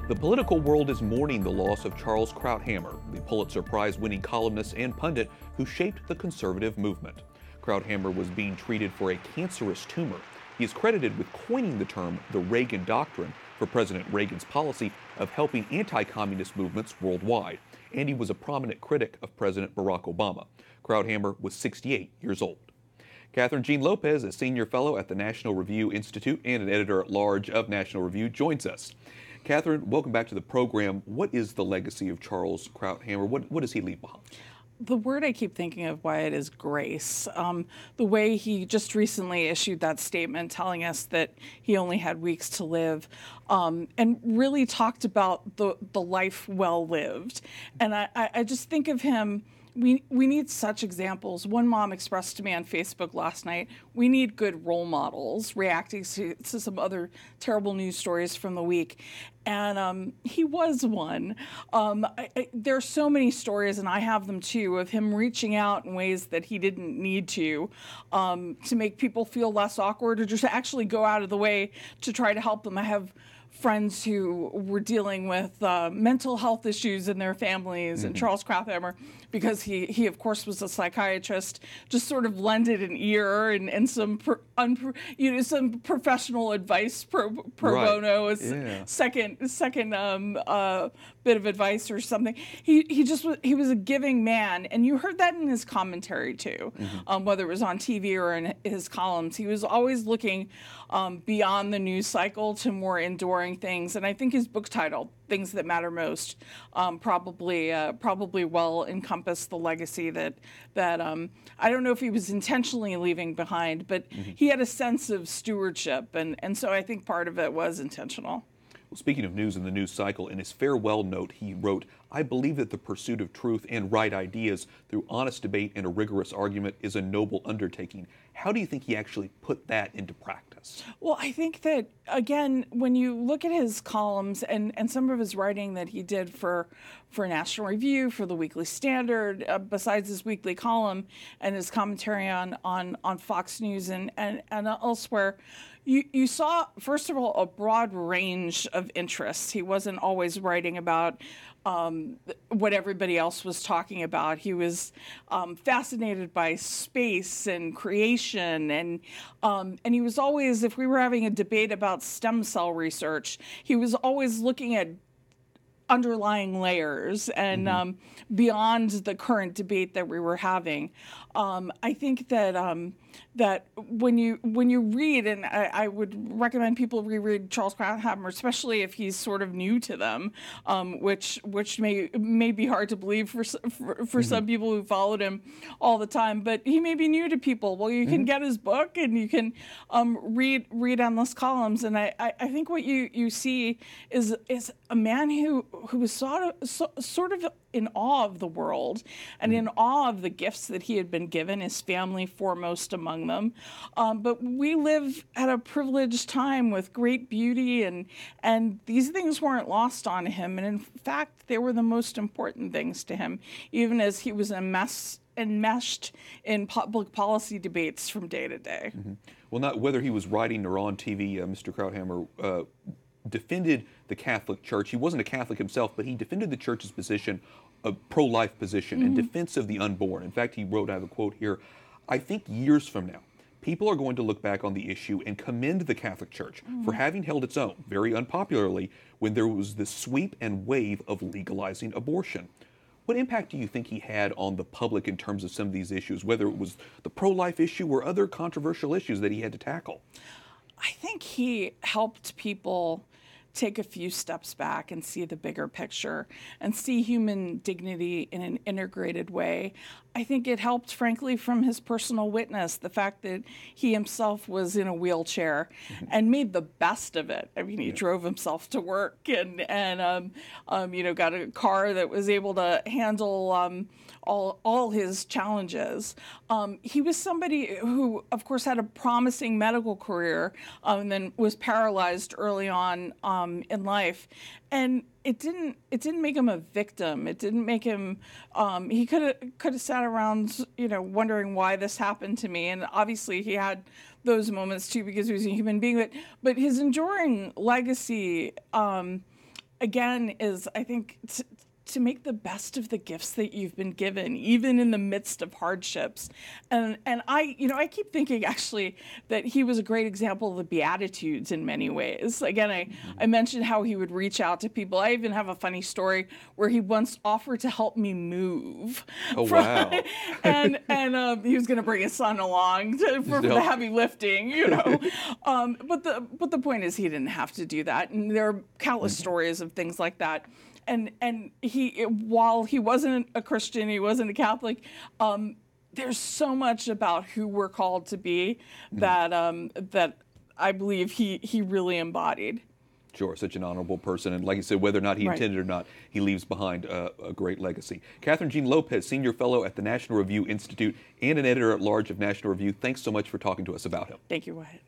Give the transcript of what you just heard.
The political world is mourning the loss of Charles Krauthammer, the Pulitzer Prize-winning columnist and pundit who shaped the conservative movement. Krauthammer was being treated for a cancerous tumor. He is credited with coining the term the Reagan Doctrine for President Reagan's policy of helping anti-communist movements worldwide, and he was a prominent critic of President Barack Obama. Krauthammer was 68 years old. Kathryn Jean Lopez, a senior fellow at the National Review Institute and an editor-at-large of National Review, joins us. Kathryn, welcome back to the program. What is the legacy of Charles Krauthammer? What does he leave behind? The word I keep thinking of, Wyatt, is grace. The way he just recently issued that statement telling us that he only had weeks to live, and really talked about the life well lived. And I just think of him. We need such examples. One mom expressed to me on Facebook last night, we need good role models reacting to some other terrible news stories from the week. And he was one. There are so many stories, and I have them too, of him reaching out in ways that he didn't need to make people feel less awkward or just actually go out of the way to try to help them. I have friends who were dealing with mental health issues in their families, and Charles Krauthammer, because he of course was a psychiatrist, just sort of lended an ear and some some professional advice pro bono, second bit of advice or something. He was a giving man, and you heard that in his commentary too, whether it was on TV or in his columns. He was always looking beyond the news cycle to more enduring things, and I think his book title, Things That Matter Most, probably well encompass the legacy that I don't know if he was intentionally leaving behind, but he had a sense of stewardship, and so I think part of it was intentional. Well, speaking of news in the news cycle, in his farewell note, he wrote, "I believe that the pursuit of truth and right ideas through honest debate and a rigorous argument is a noble undertaking." How do you think he actually put that into practice? Well, I think that, again, when you look at his columns and some of his writing that he did for National Review, for the Weekly Standard, besides his weekly column and his commentary on Fox News and elsewhere, you saw, first of all, a broad range of interests. He wasn't always writing about what everybody else was talking about. He was fascinated by space and creation, and he was always, if we were having a debate about stem cell research, he was always looking at underlying layers and beyond the current debate that we were having. I think that that when you read, and I would recommend people reread Charles Krauthammer, especially if he's sort of new to them, which may be hard to believe for some people who followed him all the time, but he may be new to people. Well, you can get his book and you can read endless columns, and I think what you see is a man who was sort of in awe of the world and in awe of the gifts that he had been given, his family foremost among them. But we live at a privileged time with great beauty, and these things weren't lost on him. And in fact, they were the most important things to him, even as he was enmeshed in public policy debates from day to day. Well, not whether he was writing or on TV, Mr. Krauthammer defended the Catholic Church. He wasn't a Catholic himself, but he defended the Church's position, a pro-life position, in defense of the unborn. In fact, he wrote, I have a quote here, "I think years from now, people are going to look back on the issue and commend the Catholic Church for having held its own, very unpopularly, when there was this sweep and wave of legalizing abortion." What impact do you think he had on the public in terms of some of these issues, whether it was the pro-life issue or other controversial issues that he had to tackle? I think he helped people take a few steps back and see the bigger picture and see human dignity in an integrated way. I think it helped, frankly, from his personal witness, the fact that he himself was in a wheelchair and made the best of it. I mean, he drove himself to work and got a car that was able to handle all his challenges. He was somebody who, of course, had a promising medical career and then was paralyzed early on in life. And it didn't make him a victim. It didn't make him. He could have sat around, wondering why this happened to me. And obviously, he had those moments too because he was a human being. But his enduring legacy again, is, I think, to make the best of the gifts that you've been given, even in the midst of hardships. And I keep thinking, actually, that he was a great example of the Beatitudes in many ways. Again, I mentioned how he would reach out to people. I even have a funny story where he once offered to help me move. Oh, wow. and he was going to bring his son along for the heavy lifting, But the point is, he didn't have to do that. And there are countless stories of things like that. And while he wasn't a Christian, he wasn't a Catholic, there's so much about who we're called to be that I believe he really embodied. Sure, such an honorable person. And like you said, whether or not he intended or not, he leaves behind a great legacy. Kathryn Jean Lopez, Senior Fellow at the National Review Institute and an Editor-at-Large of National Review, thanks so much for talking to us about him. Thank you, Wyatt.